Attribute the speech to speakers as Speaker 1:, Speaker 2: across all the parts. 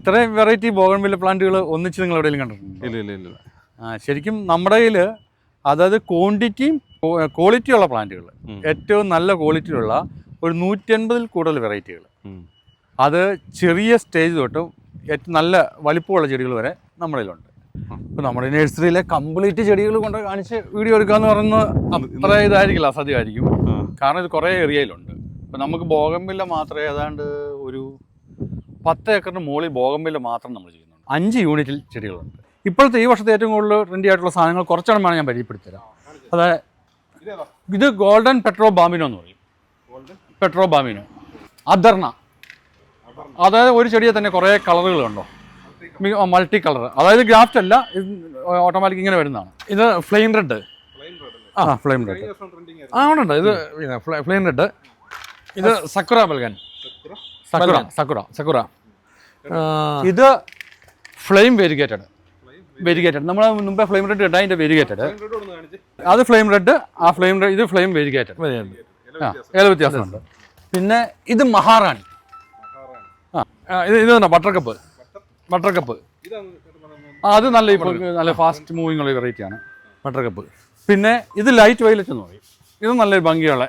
Speaker 1: ഇത്രയും variety bougainvillea പ്ലാന്റുകൾ ഒന്നിച്ച് നിങ്ങൾ എവിടെയെങ്കിലും കണ്ടിട്ടുണ്ടോ?
Speaker 2: ഇല്ല.
Speaker 1: ശരിക്കും നമ്മുടെ കയ്യിൽ അതായത് ക്വാണ്ടിറ്റിയും ക്വാളിറ്റിയുള്ള പ്ലാന്റുകൾ, ഏറ്റവും നല്ല ക്വാളിറ്റിയുള്ള ഒരു 150-ൽ കൂടുതൽ വെറൈറ്റികൾ, അത് ചെറിയ സ്റ്റേജ് തൊട്ടും ഏറ്റവും നല്ല വലിപ്പമുള്ള ചെടികൾ വരെ നമ്മുടെ കയ്യിലുണ്ട്. ഇപ്പോൾ നമ്മുടെ നഴ്സറിയിലെ കംപ്ലീറ്റ് ചെടികൾ കൊണ്ട് കാണിച്ച് വീഡിയോ എടുക്കാമെന്ന് പറയുന്നത് അത്ര ഇതായിരിക്കില്ല, അസാധ്യമായിരിക്കും. കാരണം ഇത് കുറേ ഏരിയയിലുണ്ട്. ഇപ്പം നമുക്ക് ബോഗൺവില്ല മാത്രമേ ഏതാണ്ട് ഒരു 10 ഏക്കറിന് മുകളിൽ ബോഗൺവില്ല മാത്രം നമ്മൾ ചെയ്യുന്നുണ്ട്. 5 യൂണിറ്റിൽ ചെടികളുണ്ട്. ഇപ്പോഴത്തെ ഈ വർഷത്തെ ഏറ്റവും കൂടുതൽ ട്രെൻഡി ആയിട്ടുള്ള സാധനങ്ങൾ കുറച്ചെണ്ണം വേണം ഞാൻ പരിചയപ്പെടുത്തരാം. അതായത് ഇത് ഗോൾഡൻ പെട്രോ ബാമിനോ എന്ന് പറയും. പെട്രോ ബാമിനോ അദർണ. അതായത് ഒരു ചെടിയെ തന്നെ കുറേ കളറുകൾ ഉണ്ടോ, മൾട്ടി കളർ. അതായത് ഗ്രാഫ്റ്റ് അല്ല, ഇത് ഓട്ടോമാറ്റിക് ഇങ്ങനെ വരുന്നതാണ്. ഇത് ഫ്ലെയിം റെഡ്. ഫ്ലെയിം റെഡ് ഉണ്ട്. ഇത് ഫ്ലെയിം റെഡ്. ഇത് സക്കുറ ബൽഗൻ. സക്കുറ. ഇത് ഫ്ലെയിം വെരിഗേറ്റഡ്. നമ്മൾ മുമ്പേ ഫ്ലെയിം റെഡ് ഇട്ടാൽ അതിൻ്റെ വെരിഗേറ്റഡ്. അത് ഫ്ലെയിം റെഡ്, ഇത് ഫ്ലെയിം വെരിഗേറ്റഡ്. ഏത് വ്യത്യാസമുണ്ട്. പിന്നെ ഇത് മഹാറാണി. ഇത് ബട്ടർകപ്പ്. അത് നല്ല ഫാസ്റ്റ് മൂവിങ് ഉള്ള വെറൈറ്റിയാണ് ബട്ടർകപ്പ്. പിന്നെ ഇത് ലൈറ്റ് വയലറ്റ് എന്ന് പറയും. ഇത് നല്ലൊരു ഭംഗിയുള്ള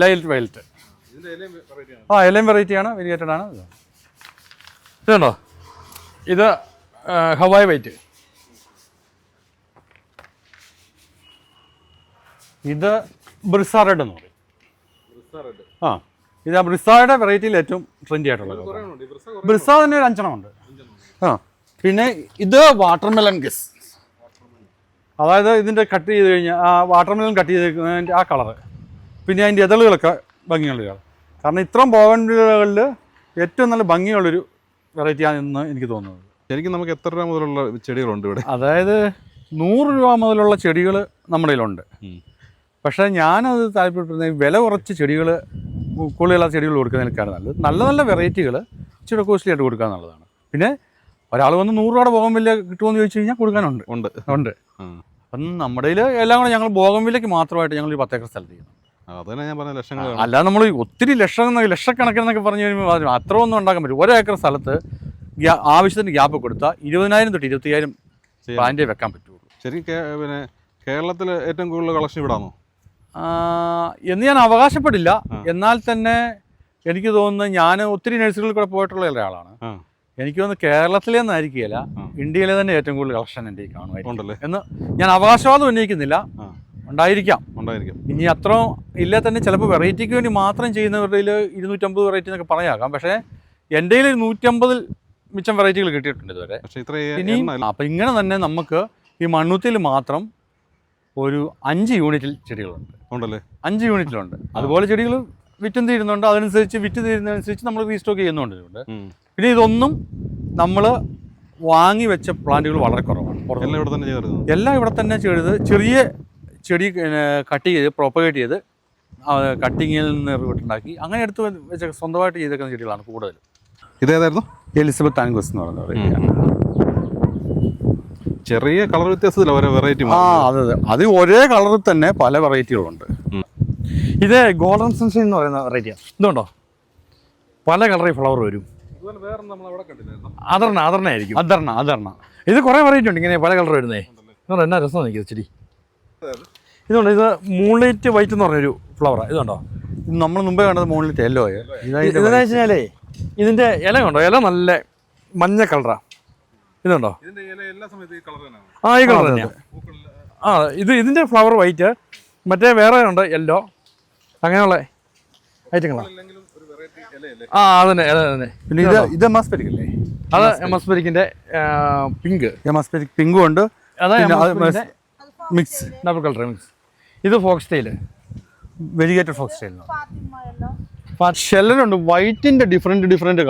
Speaker 1: ലൈറ്റ് വയലറ്റ്. ഇലയും വെറൈറ്റിയാണ്, വെരിഗേറ്റഡ് ആണ്. ഇതുണ്ടോ, ഇത് ഹവായ് വൈറ്റ്. ഇത് ബ്രിസ റെഡ് എന്ന് പറയും. ഇത് ബ്രിസയുടെ വെറൈറ്റിയിൽ ഏറ്റവും ട്രെൻഡി ആയിട്ടുള്ളത്. ബ്രിസ തന്നെ ഒരു 5 ഉണ്ട്. പിന്നെ ഇത് വാട്ടർമെലൺ ഗസ്. അതായത് ഇതിൻ്റെ കട്ട് ചെയ്ത് കഴിഞ്ഞാൽ വാട്ടർമെലൺ കട്ട് ചെയ്ത് ആ കളറ്, പിന്നെ അതിൻ്റെ ഇതളുകളൊക്കെ ഭംഗിയുള്ള കളർ. കാരണം ഇത്രയും ബോഗൺവില്ലകളിൽ ഏറ്റവും നല്ല ഭംഗിയുള്ളൊരു വെറൈറ്റിയാണെന്ന് എനിക്ക് തോന്നുന്നത്.
Speaker 2: ശരിക്കും നമുക്ക് എത്ര രൂപ മുതലുള്ള ചെടികളുണ്ട് ഇവിടെ?
Speaker 1: അതായത് 100 രൂപ മുതലുള്ള ചെടികൾ നമ്മുടെ കയ്യിലുണ്ട്. പക്ഷേ ഞാനത് താല്പര്യപ്പെടുന്നത് വില കുറച്ച് ചെടികൾ, കൂടുതലുള്ള ചെടികൾ കൊടുക്കുന്നതിനേക്കാൾ നല്ലത് നല്ല നല്ല വെറൈറ്റികൾ ഇച്ചിരി കോസ്റ്റ്ലി ആയിട്ട് കൊടുക്കുക എന്നുള്ളതാണ്. പിന്നെ ഒരാൾ വന്ന് 100 രൂപയുടെ ബോഗൺവില്ല കിട്ടുമെന്ന് ചോദിച്ചു കഴിഞ്ഞാൽ കൊടുക്കാനുണ്ട്. ഉണ്ട്. അപ്പം നമ്മുടെ കയ്യിൽ എല്ലാം കൂടെ ഞങ്ങൾ ബോഗൺവില്ലയ്ക്ക് മാത്രമായിട്ട് ഞങ്ങൾ 10 ഏക്കർ സ്ഥലത്ത് ചെയ്യുന്നു.
Speaker 2: അതന്നെ ഞാൻ പറഞ്ഞ ലക്ഷങ്ങൾ.
Speaker 1: അല്ലാതെ നമ്മൾ ഒത്തിരി ലക്ഷക്കണക്കിനൊക്കെ പറഞ്ഞു കഴിയുമ്പോൾ അത്ര ഒന്നും ഉണ്ടാക്കാൻ പറ്റും. 1 ഏക്കർ സ്ഥലത്ത് ആവശ്യത്തിന് ഗ്യാപ്പ് കൊടുത്താൽ 20,000 തൊട്ട് 25,000 പ്ലാന്റേ വെക്കാൻ പറ്റുള്ളൂ.
Speaker 2: ശരിക്കും പിന്നെ കേരളത്തിൽ ഏറ്റവും കൂടുതൽ കളക്ഷൻ ഇവിടാണോ
Speaker 1: എന്ന് ഞാൻ അവകാശപ്പെടില്ല. എന്നാൽ തന്നെ എനിക്ക് തോന്നുന്നത്, ഞാൻ ഒത്തിരി നഴ്സറികളിൽ കൂടെ പോയിട്ടുള്ള ഒരാളാണ്. എനിക്ക് തോന്നുന്നു കേരളത്തിലേന്നായിരിക്കില്ല, ഇന്ത്യയിലെ തന്നെ ഏറ്റവും കൂടുതൽ കളക്ഷൻ എൻ്റെ കാണുമായിരിക്കും എന്ന് ഞാൻ അവകാശവാദം ഉന്നയിക്കുന്നില്ല. ഉണ്ടായിരിക്കാം. ഇനി അത്ര ഇല്ല തന്നെ ചിലപ്പോൾ വെറൈറ്റിക്ക് വേണ്ടി മാത്രം ചെയ്യുന്നവരുടെ 250 വെറൈറ്റി എന്നൊക്കെ പറയാം. പക്ഷേ എൻ്റെ കയ്യിൽ 150-ൽ മിച്ചം വെറൈറ്റികൾ കിട്ടിയിട്ടുണ്ട് ഇതുവരെ. ഇനി അപ്പം ഇങ്ങനെ തന്നെ നമുക്ക് ഈ മണ്ണുത്തിയിൽ മാത്രം ഒരു 5 യൂണിറ്റിൽ ചെടികളുണ്ട്. 5 യൂണിറ്റിലുണ്ട്. അതുപോലെ ചെടികൾ വിറ്റും തീരുന്നുണ്ട്. അതനുസരിച്ച് വിറ്റ് തീരുന്നതനുസരിച്ച് നമ്മൾ റീസ്റ്റോക്ക് ചെയ്യുന്നുണ്ട്. പിന്നെ ഇതൊന്നും നമ്മൾ വാങ്ങി വെച്ച പ്ലാന്റുകൾ വളരെ കുറവാണ്. എല്ലാം ഇവിടെ തന്നെ ചെയ്തത്. ചെറിയ ചെടി കട്ട് ചെയ്ത് പ്രൊപ്പഗേറ്റ് ചെയ്ത് കട്ടിങ്ങിൽ നിന്ന് റൂട്ടുണ്ടാക്കി അങ്ങനെ എടുത്ത് വെച്ച സ്വന്തമായിട്ട് ചെയ്തേക്കുന്ന ചെടികളാണ് കൂടുതലും.
Speaker 2: ഇതേതായിരുന്നു?
Speaker 1: എലിസബത്ത് ആൻഗസ് എന്ന് പറയുന്നത്.
Speaker 2: ചെറിയ കളർ വ്യത്യാസത്തില്ല ഓരോ വെറൈറ്റി.
Speaker 1: അതെ. അത് ഒരേ കളറിൽ തന്നെ പല വെറൈറ്റികളുണ്ട്. ഇത് ഗോൾഡൻ സൺഷൈൻ എന്ന് പറയുന്ന വെറൈറ്റിയാണ്. ഇതുണ്ടോ, പല കളറിൽ ഫ്ലവർ വരും. അദർണ. ഇത് കുറേ വെറൈറ്റി ഉണ്ട് ഇങ്ങനെ പല കളർ വരുന്നേ. എന്നാ രസം നിൽക്കുന്നത് ചെടി. ഇതുണ്ട്, ഇത് മൂൺലൈറ്റ് വൈറ്റ് എന്ന് പറഞ്ഞൊരു ഫ്ലവറാണ്. ഇതുണ്ടോ, നമ്മൾ മുമ്പേ കണ്ടത് മൂൺലൈറ്റ് യെല്ലോ. ഇതെന്ന് വെച്ചാലേ ഇതിൻ്റെ ഇല കണ്ടോ, ഇല നല്ല മഞ്ഞ കളറാണ്. ഇതുണ്ടോ, ഈ കളർ തന്നെയാണ്. ഇതിൻ്റെ ഫ്ലവർ വൈറ്റ്, മറ്റേ വേറെ ഉണ്ട് യെല്ലോ, അങ്ങനെയുള്ള ഐറ്റങ്ങളാണ്. അതന്നെ. പിന്നെ ഇത് എമാസ്പെരിക് അല്ലേ? അത് എമാസ്പെരിക്കിൻ്റെ പിങ്കും ഉണ്ട്. Mix double colour mix. ഇത് fox tail, variegated fox tail. ഷെല്ലറുണ്ട്. വൈറ്റിൻ്റെ ഡിഫറെൻറ്റ്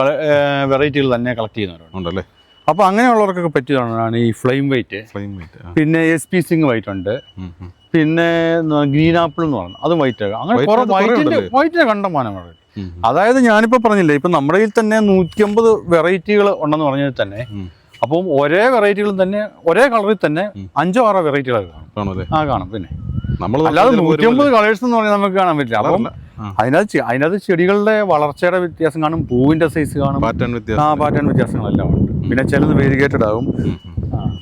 Speaker 1: വെറൈറ്റികൾ തന്നെ കളക്ട് ചെയ്യുന്നവരുണ്ടല്ലേ. അപ്പോൾ അങ്ങനെയുള്ളവർക്കൊക്കെ പറ്റിയതാണ് ഈ ഫ്ലെയിം വൈറ്റ്. പിന്നെ SP സിംഗ് വൈറ്റ് ഉണ്ട്. പിന്നെ ഗ്രീൻ ആപ്പിൾ എന്ന് പറഞ്ഞു, അതും വൈറ്റ്. അങ്ങനെ കുറേ വൈറ്റിൻ്റെ കണ്ടമാനമാണ്. അതായത് ഞാനിപ്പോൾ പറഞ്ഞില്ലേ, ഇപ്പം നമ്മുടെ കയ്യിൽ തന്നെ 150 വെറൈറ്റികൾ ഉണ്ടെന്ന് പറഞ്ഞാൽ തന്നെ, അപ്പം ഒരേ വെറൈറ്റികളും തന്നെ ഒരേ കളറിൽ തന്നെ 5-6 വെറൈറ്റികളൊക്കെ കാണും. കാണും. പിന്നെ അല്ലാതെ 150 കളേഴ്സ് എന്ന് പറഞ്ഞാൽ നമുക്ക് കാണാൻ പറ്റില്ല. അപ്പം അതിനകത്ത് ചെടികളുടെ വളർച്ചയുടെ വ്യത്യാസം കാണും, പൂവിന്റെ സൈസ് കാണും, പാറ്റേൺ വ്യത്യാസങ്ങളെല്ലാം ഉണ്ട്. പിന്നെ ചിലത് വേരിഗേറ്റഡ് ആകും.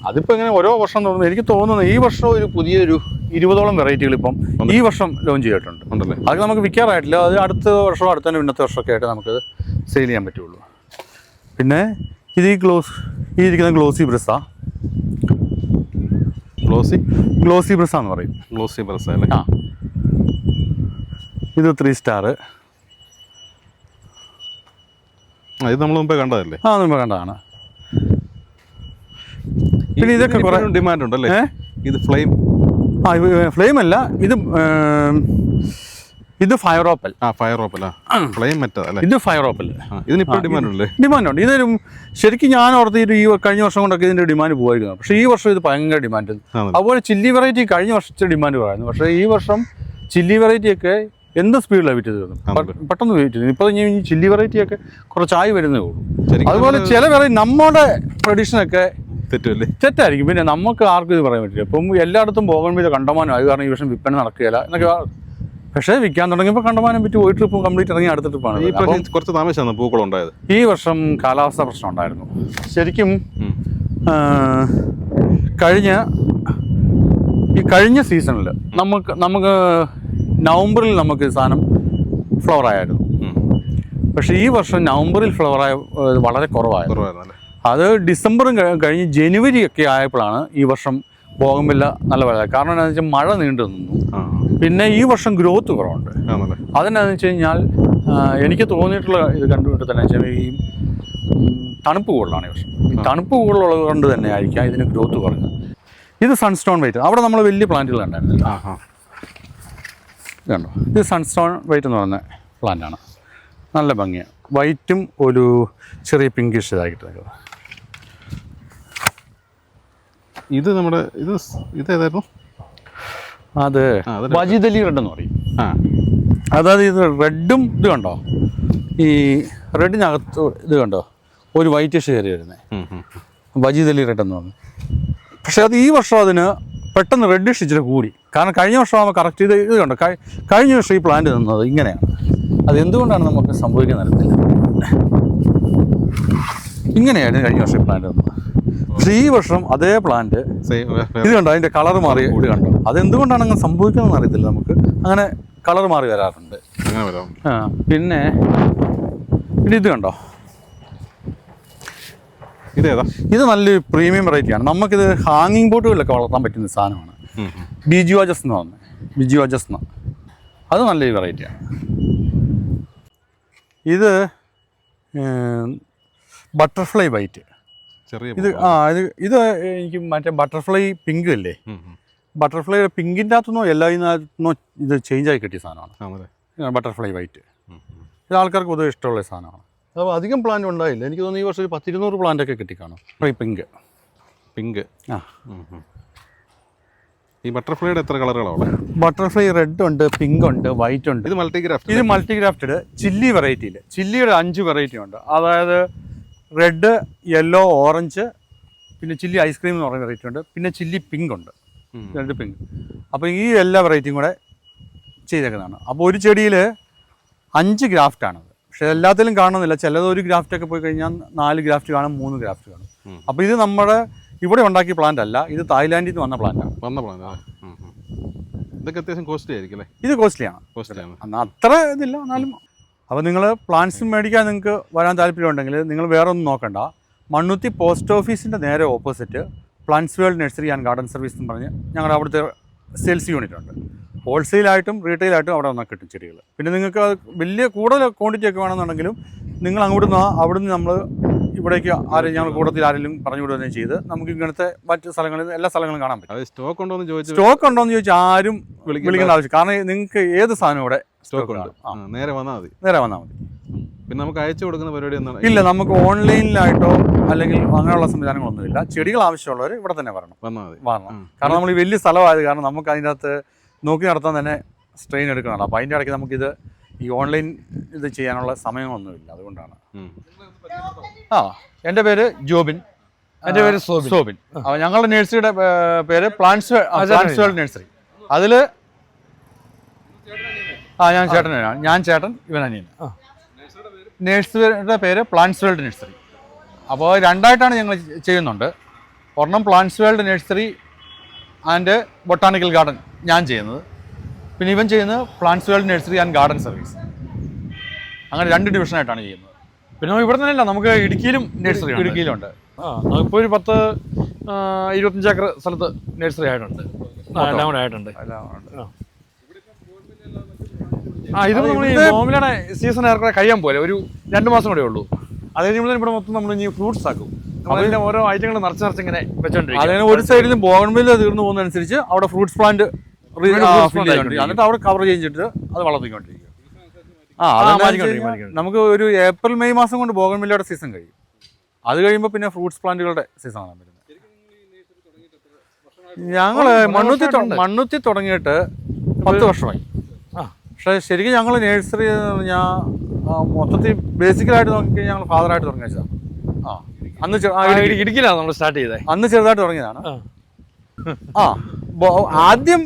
Speaker 1: അതിപ്പോൾ ഇങ്ങനെ ഓരോ വർഷം തോന്നുന്നു. എനിക്ക് തോന്നുന്നു ഈ വർഷം ഒരു പുതിയൊരു 20ഓളം വെറൈറ്റികൾ ഇപ്പം ഈ വർഷം ലോഞ്ച് ചെയ്തിട്ടുണ്ട്. അത് നമുക്ക് വിൽക്കാറായിട്ടില്ല. അത് അടുത്ത വർഷം അടുത്ത പിന്നത്തെ വർഷമൊക്കെ ആയിട്ട് നമുക്ക് സെയിൽ ചെയ്യാൻ പറ്റുള്ളൂ. പിന്നെ ഇത് ഈ ഇരിക്കുന്ന ഗ്ലോസി ബ്രസ്സാ. ഗ്ലോസി ബ്രസ്സ എന്ന് പറയും.
Speaker 2: ഗ്ലോസി ബ്രസ്സ അല്ലേ?
Speaker 1: ആ, ഇത് 3 സ്റ്റാർ.
Speaker 2: ഇത് നമ്മൾ മുമ്പേ കണ്ടതല്ലേ?
Speaker 1: മുമ്പേ കണ്ടതാണ്. പിന്നെ ഇതൊക്കെ കുറെ
Speaker 2: ഡിമാൻഡ് ഉണ്ടല്ലേ? ഇത്
Speaker 1: ഫ്ലെയിം അല്ല, ഇത് ഫയർ ഓപ്പൽ.
Speaker 2: ഫ്ലെയിം മറ്റേ
Speaker 1: ഇത് ഫയർ ഓപ്പൽ.
Speaker 2: ഇതിനിപ്പോൾ ഡിമാൻഡ് ഉണ്ടല്ലേ?
Speaker 1: ഡിമാൻഡ് ഉണ്ട്. ഇതൊരു ശരിക്കും ഞാൻ ഓർത്തിട്ട് ഈ കഴിഞ്ഞ വർഷം കൊണ്ടൊക്കെ ഇതിന്റെ ഡിമാൻഡ് പോയിരിക്കുന്നു. പക്ഷേ ഈ വർഷം ഇത് ഭയങ്കര ഡിമാൻഡ്. അതുപോലെ ചില്ലി വെറൈറ്റി കഴിഞ്ഞ വർഷത്തെ ഡിമാൻഡ് പറയുന്നു. പക്ഷേ ഈ വർഷം ചില്ലി വെറൈറ്റി ഒക്കെ എന്ത് സ്പീഡിലാണ് വിറ്റ് തീർന്നു, പെട്ടെന്ന് വിറ്റ് തീർന്നു. ഇപ്പോൾ ഈ ചില്ലി വെറൈറ്റി ഒക്കെ കുറച്ചായി വരുന്നേ ഉള്ളൂ. അതുപോലെ ചില വെറൈറ്റി നമ്മുടെ ട്രഡീഷനൊക്കെ തെറ്റായിരിക്കും. പിന്നെ നമുക്ക് ആർക്കും ഇത് പറയാൻ പറ്റില്ല. ഇപ്പം എല്ലായിടത്തും ബോഗൺവില്ല കണ്ടമാനം ആയി, കാരണം ഈ വർഷം വിൽപ്പന നടക്കുകയില്ല എന്നൊക്കെ. പക്ഷേ വിൽക്കാൻ തുടങ്ങിയപ്പോൾ കണ്ടമാനം വിറ്റ് ഒരു ട്രിപ്പ് കംപ്ലീറ്റ് ഇറങ്ങി അടുത്ത ട്രിപ്പാണ്.
Speaker 2: കുറച്ച് താമസിച്ചാണ് പൂക്കളം ഉണ്ടായത്.
Speaker 1: ഈ വർഷം കാലാവസ്ഥ പ്രശ്നം ഉണ്ടായിരുന്നു. ശരിക്കും കഴിഞ്ഞ സീസണിൽ നമുക്ക് നവംബറിൽ നമുക്ക് സാധനം ഫ്ലവർ ആയിരുന്നു. പക്ഷേ ഈ വർഷം നവംബറിൽ ഫ്ലവറായ വളരെ കുറവായിരുന്നു. അത് ഡിസംബറും കഴിഞ്ഞ് ജനുവരി ഒക്കെ ആയപ്പോഴാണ് ഈ വർഷം ബോഗൺവില്ല നല്ല വലുതായി. കാരണം എന്താണെന്ന് വെച്ചാൽ മഴ നീണ്ടു നിന്നു. പിന്നെ ഈ വർഷം ഗ്രോത്ത് കുറവുണ്ട്. അതെന്നാന്ന് വെച്ച് കഴിഞ്ഞാൽ എനിക്ക് തോന്നിയിട്ടുള്ള ഇത് കണ്ടുകൊണ്ട് തന്നെ വെച്ചാൽ ഈ തണുപ്പ് കൂടുതലാണ് ഈ വർഷം. ഈ തണുപ്പ് കൂടുതലുള്ളത് കൊണ്ട് തന്നെ ആയിരിക്കാം ഇതിന് ഗ്രോത്ത് കുറഞ്ഞത്. ഇത് സൺസ്റ്റോൺ വൈറ്റ്. അവിടെ നമ്മൾ വലിയ പ്ലാന്റുകൾ ഉണ്ടായിരുന്നില്ല. ഇതുണ്ടോ, ഇത് സൺസ്റ്റോൺ വൈറ്റ് എന്ന് പറയുന്ന പ്ലാന്റാണ്. നല്ല ഭംഗിയാണ്. വൈറ്റും ഒരു ചെറിയ പിങ്കിഷ് ഇതായിട്ട് നിൽക്കുന്നത്.
Speaker 2: ഇത് നമ്മുടെ ഇതേതായിരുന്നു?
Speaker 1: അത് വാജിദ് അലി റെഡ് എന്ന് പറയും. അതായത് ഇത് റെഡും ഇത് കണ്ടോ, ഈ റെഡിനകത്ത് ഇത് കണ്ടോ ഒരു വൈറ്റ് ഷെയർ വരുന്നത് വാജിദ് അലി റെഡ് എന്ന് പറഞ്ഞു. പക്ഷേ അത് ഈ വർഷം അതിന് പെട്ടെന്ന് റെഡിഷ് ഇച്ചിരി കൂടി. കാരണം കഴിഞ്ഞ വർഷം ആകുമ്പോൾ കറക്റ്റ് ഇത് കണ്ടോ, കഴിഞ്ഞ വർഷം ഈ പ്ലാന്റ് നിന്നത് ഇങ്ങനെയാണ്. അതെന്തുകൊണ്ടാണ് നമുക്ക് സംഭവിക്കാൻ അറിയത്തില്ല. ഇങ്ങനെയായിരുന്നു കഴിഞ്ഞ വർഷം ഈ പ്ലാന്റ് നിന്നത്. പക്ഷേ ഈ വർഷം അതേ പ്ലാന്റ് ഇത് കണ്ടോ, അതിൻ്റെ കളർ മാറി ഇത് കണ്ടോ. അതെന്തുകൊണ്ടാണ് അങ്ങനെ സംഭവിക്കുന്നതെന്ന് അറിയത്തില്ല. നമുക്ക് അങ്ങനെ കളർ മാറി വരാറുണ്ട്. പിന്നെ ഇത് കണ്ടോ, ഇത് നല്ലൊരു പ്രീമിയം വെറൈറ്റിയാണ്. നമുക്കിത് ഹാങ്ങിങ് ബോട്ടുകളിലൊക്കെ വളർത്താൻ പറ്റുന്ന സാധനമാണ്. ബിജിയോജസ് എന്ന് പറഞ്ഞത്, ബിജിയോജസ് എന്ന്, അത് നല്ലൊരു വെറൈറ്റിയാണ്. ഇത് ബട്ടർഫ്ലൈ വൈറ്റ്. ഇത് എനിക്ക് മറ്റേ ബട്ടർഫ്ലൈ പിങ്ക് അല്ലേ, ബട്ടർഫ്ലൈ പിങ്കിൻ്റെ അകത്തുനിന്നോ എല്ലാത്തിനകത്തുനിന്നോ ഇത് ചേഞ്ചായി കിട്ടിയ സാധനമാണ് ബട്ടർഫ്ലൈ വൈറ്റ്. ഇത് ആൾക്കാർക്ക് പൊതുവെ ഇഷ്ടമുള്ള സാധനമാണ്. അപ്പോൾ അധികം പ്ലാന്റ് ഉണ്ടായില്ല. എനിക്ക് തോന്നുന്നു ഈ വർഷം ഒരു 100-200 പ്ലാന്റൊക്കെ കിട്ടിക്കാണും. പിങ്ക്.
Speaker 2: ഈ ബട്ടർഫ്ലൈയുടെ എത്ര കളറുകളാണ്?
Speaker 1: ബട്ടർഫ്ലൈ റെഡ് ഉണ്ട്, പിങ്ക് ഉണ്ട്, വൈറ്റ് ഉണ്ട്.
Speaker 2: ഇത്
Speaker 1: മൾട്ടിഗ്രാഫ്റ്റഡ് ചില്ലി വെറൈറ്റിയിൽ. ചില്ലിയുടെ 5 വെറൈറ്റി ഉണ്ട്. അതായത് റെഡ്, യെല്ലോ, ഓറഞ്ച്, പിന്നെ ചില്ലി ഐസ്ക്രീം എന്ന് പറയുന്ന വെറൈറ്റി ഉണ്ട്. പിന്നെ ചില്ലി പിങ്ക് ഉണ്ട്, 2 പിങ്ക്. അപ്പോൾ ഈ എല്ലാ വെറൈറ്റിയും കൂടെ ചെയ്തേക്കുന്നതാണ്. അപ്പോൾ ഒരു ചെടിയിൽ 5 ഗ്രാഫ്റ്റാണത്. പക്ഷേ എല്ലാത്തിലും കാണുന്നില്ല. ചിലത് ഒരു ഗ്രാഫ്റ്റൊക്കെ പോയി കഴിഞ്ഞാൽ 4 ഗ്രാഫ്റ്റ് കാണും, 3 ഗ്രാഫ്റ്റ് കാണും. അപ്പോൾ ഇത് നമ്മുടെ ഇവിടെ ഉണ്ടാക്കിയ പ്ലാന്റ് അല്ല, ഇത് തായ്ലാൻഡിൽ നിന്ന് വന്ന പ്ലാന്റാണ്.
Speaker 2: ഇതൊക്കെ അത്യാവശ്യം കോസ്റ്റ്ലി ആയിരിക്കും അല്ലേ?
Speaker 1: ഇത് കോസ്റ്റ്ലിയാണ്. എന്നാൽ അത്ര ഇതില്ല, എന്നാലും. അപ്പോൾ നിങ്ങൾ പ്ലാന്റ്സ് മേടിക്കാൻ നിങ്ങൾക്ക് വരാൻ താല്പര്യമുണ്ടെങ്കിൽ നിങ്ങൾ വേറെ ഒന്നും നോക്കണ്ട. മണ്ണുത്തി പോസ്റ്റ് ഓഫീസിൻ്റെ നേരെ opposite plants world nursery and garden service എന്ന് പറഞ്ഞ് ഞങ്ങളുടെ അവിടുത്തെ സെയിൽസ് യൂണിറ്റ് ഉണ്ട്. ഹോൾസെയിലായിട്ടും റീറ്റെയിലായിട്ടും അവിടെ വന്നാൽ കിട്ടും ചെടികൾ. പിന്നെ നിങ്ങൾക്ക് വലിയ കൂടുതൽ ക്വാണ്ടിറ്റി ഒക്കെ വേണമെന്നുണ്ടെങ്കിലും നിങ്ങൾ അവിടുന്ന് നമ്മൾ ഇവിടേക്ക് ഞങ്ങൾ കൂട്ടത്തിൽ ആരെങ്കിലും പറഞ്ഞു വിടുകയും ചെയ്ത് നമുക്ക് ഇങ്ങനത്തെ മറ്റ് സ്ഥലങ്ങളിൽ എല്ലാ സ്ഥലങ്ങളും കാണാൻ പറ്റും.
Speaker 2: സ്റ്റോക്ക് ഉണ്ടോ
Speaker 1: എന്ന് ചോദിച്ചാൽ ആരും വിളിക്കേണ്ട ആവശ്യം. കാരണം നിങ്ങൾക്ക് ഏത് സാധനം ഇവിടെ സ്റ്റോക്ക് ഉണ്ട്.
Speaker 2: നേരെ വന്നാൽ മതി. പിന്നെ നമുക്ക് അയച്ചു കൊടുക്കുന്ന പരിപാടി എന്താണ്?
Speaker 1: ഇല്ല, നമുക്ക് ഓൺലൈനിലായിട്ടോ അല്ലെങ്കിൽ അങ്ങനെയുള്ള സംവിധാനങ്ങളൊന്നുമില്ല. ചെടികൾ ആവശ്യമുള്ളവർ ഇവിടെ തന്നെ വരണം. കാരണം നമ്മൾ ഈ വലിയ സ്ഥലമായത് കാരണം നമുക്ക് അതിൻ്റെ അകത്ത് നോക്കി നടത്താൻ തന്നെ സ്ട്രെയിൻ എടുക്കണം. അപ്പോൾ അതിൻ്റെ ഇടയ്ക്ക് നമുക്കിത് ഈ ഓൺലൈൻ ഇത് ചെയ്യാനുള്ള സമയമൊന്നുമില്ല. അതുകൊണ്ടാണ്. എൻ്റെ പേര് ജോബിൻ.
Speaker 3: എൻ്റെ പേര് സോബിൻ.
Speaker 1: അപ്പോൾ ഞങ്ങളുടെ നഴ്സറിയുടെ പേര് പ്ലാന്റ്സ് വേൾഡ് നഴ്സറി. അതിൽ ഞാൻ ചേട്ടനാണ്. ഞാൻ ചേട്ടൻ, ഇവൻ അനിയൻ. നഴ്സറിയുടെ പേര് പ്ലാന്റ്സ് വേൾഡ് നഴ്സറി. അപ്പോൾ രണ്ടായിട്ടാണ് ഞങ്ങൾ ചെയ്യുന്നുണ്ട്. ഒരെണ്ണം plants world nursery and botanical garden ഞാൻ ചെയ്യുന്നത്, പിന്നെ ഇവൻ ചെയ്യുന്നത് plants world nursery and garden service. അങ്ങനെ 2 ഡിവിഷനായിട്ടാണ് ചെയ്യുന്നത്.
Speaker 3: പിന്നെ ഇവിടെ തന്നെയല്ല, നമുക്ക് ഇടുക്കിയിലും നഴ്സറി
Speaker 1: ഇടുക്കിയിലുണ്ട്.
Speaker 3: ഇപ്പോൾ ഒരു 10-25 ഏക്കർ സ്ഥലത്ത് നഴ്സറി ആയിട്ടുണ്ട്. എല്ലാം കൂടെ ആയിട്ടുണ്ട്. ഇത് നമ്മൾ ഈ ബോംബിലാണ് സീസൺ ഏറെ കഴിയാൻ പോലെ ഒരു 2 മാസം കൂടെ ഉള്ളൂ. അത് കഴിയുമ്പോൾ ഇവിടെ മൊത്തം നമ്മൾ ഇനി ഫ്രൂട്ട്സ് ആക്കും. അതിൻ്റെ ഓരോ ഐറ്റങ്ങൾ നിറച്ച് ഇങ്ങനെ വെച്ചോണ്ടിരിക്കും.
Speaker 1: അതിന് ഒരു സൈഡിൽ ബോഗൺവില്ല തീർന്നു പോകുന്നതനുസരിച്ച് അവിടെ ഫ്രൂട്ട്സ് പ്ലാന്റ് എന്നിട്ട് അവിടെ കവർ ചെയ്തിട്ട് അത് വളർത്തിക്കൊണ്ടിരിക്കും. നമുക്ക് ഒരു ഏപ്രിൽ മെയ് മാസം കൊണ്ട് ബോഗൺവില്ലയുടെ സീസൺ കഴിയും. അത് കഴിയുമ്പോൾ പിന്നെ ഫ്രൂട്ട്സ് പ്ലാന്റുകളുടെ സീസണാണ് വരുന്നത്. ഞങ്ങൾ മണ്ണുത്തി തുടങ്ങിയിട്ട് 10 വർഷമായി. പക്ഷേ ശരിക്കും ഞങ്ങൾ നഴ്സറി ഞാൻ മൊത്തത്തിൽ ബേസിക്കലായിട്ട് നോക്കി ഞങ്ങൾ ഫാദറായിട്ട് തുടങ്ങി വെച്ചതാണ്.
Speaker 3: ഇടുക്കിയിലാണ് നമ്മൾ സ്റ്റാർട്ട് ചെയ്തത്.
Speaker 1: അന്ന് ചെറുതായിട്ട് തുടങ്ങിയതാണ്. ആദ്യം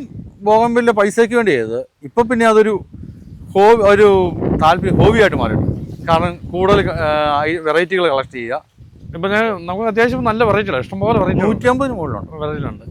Speaker 1: ബോഗൺവില്ല പൈസയ്ക്ക് വേണ്ടി ചെയ്തത്. ഇപ്പം പിന്നെ അതൊരു ഹോബിയായിട്ട് മാറിയിട്ടുണ്ട്. കാരണം കൂടുതൽ വെറൈറ്റികൾ കളക്ട് ചെയ്യുക.
Speaker 3: ഇപ്പം നമുക്ക് അത്യാവശ്യം നല്ല വെറൈറ്റികളാണ്, ഇഷ്ടംപോലെ വെറൈറ്റി
Speaker 1: 150 മുകളിലുണ്ട്.
Speaker 3: വെറൈറ്റികളുണ്ട്.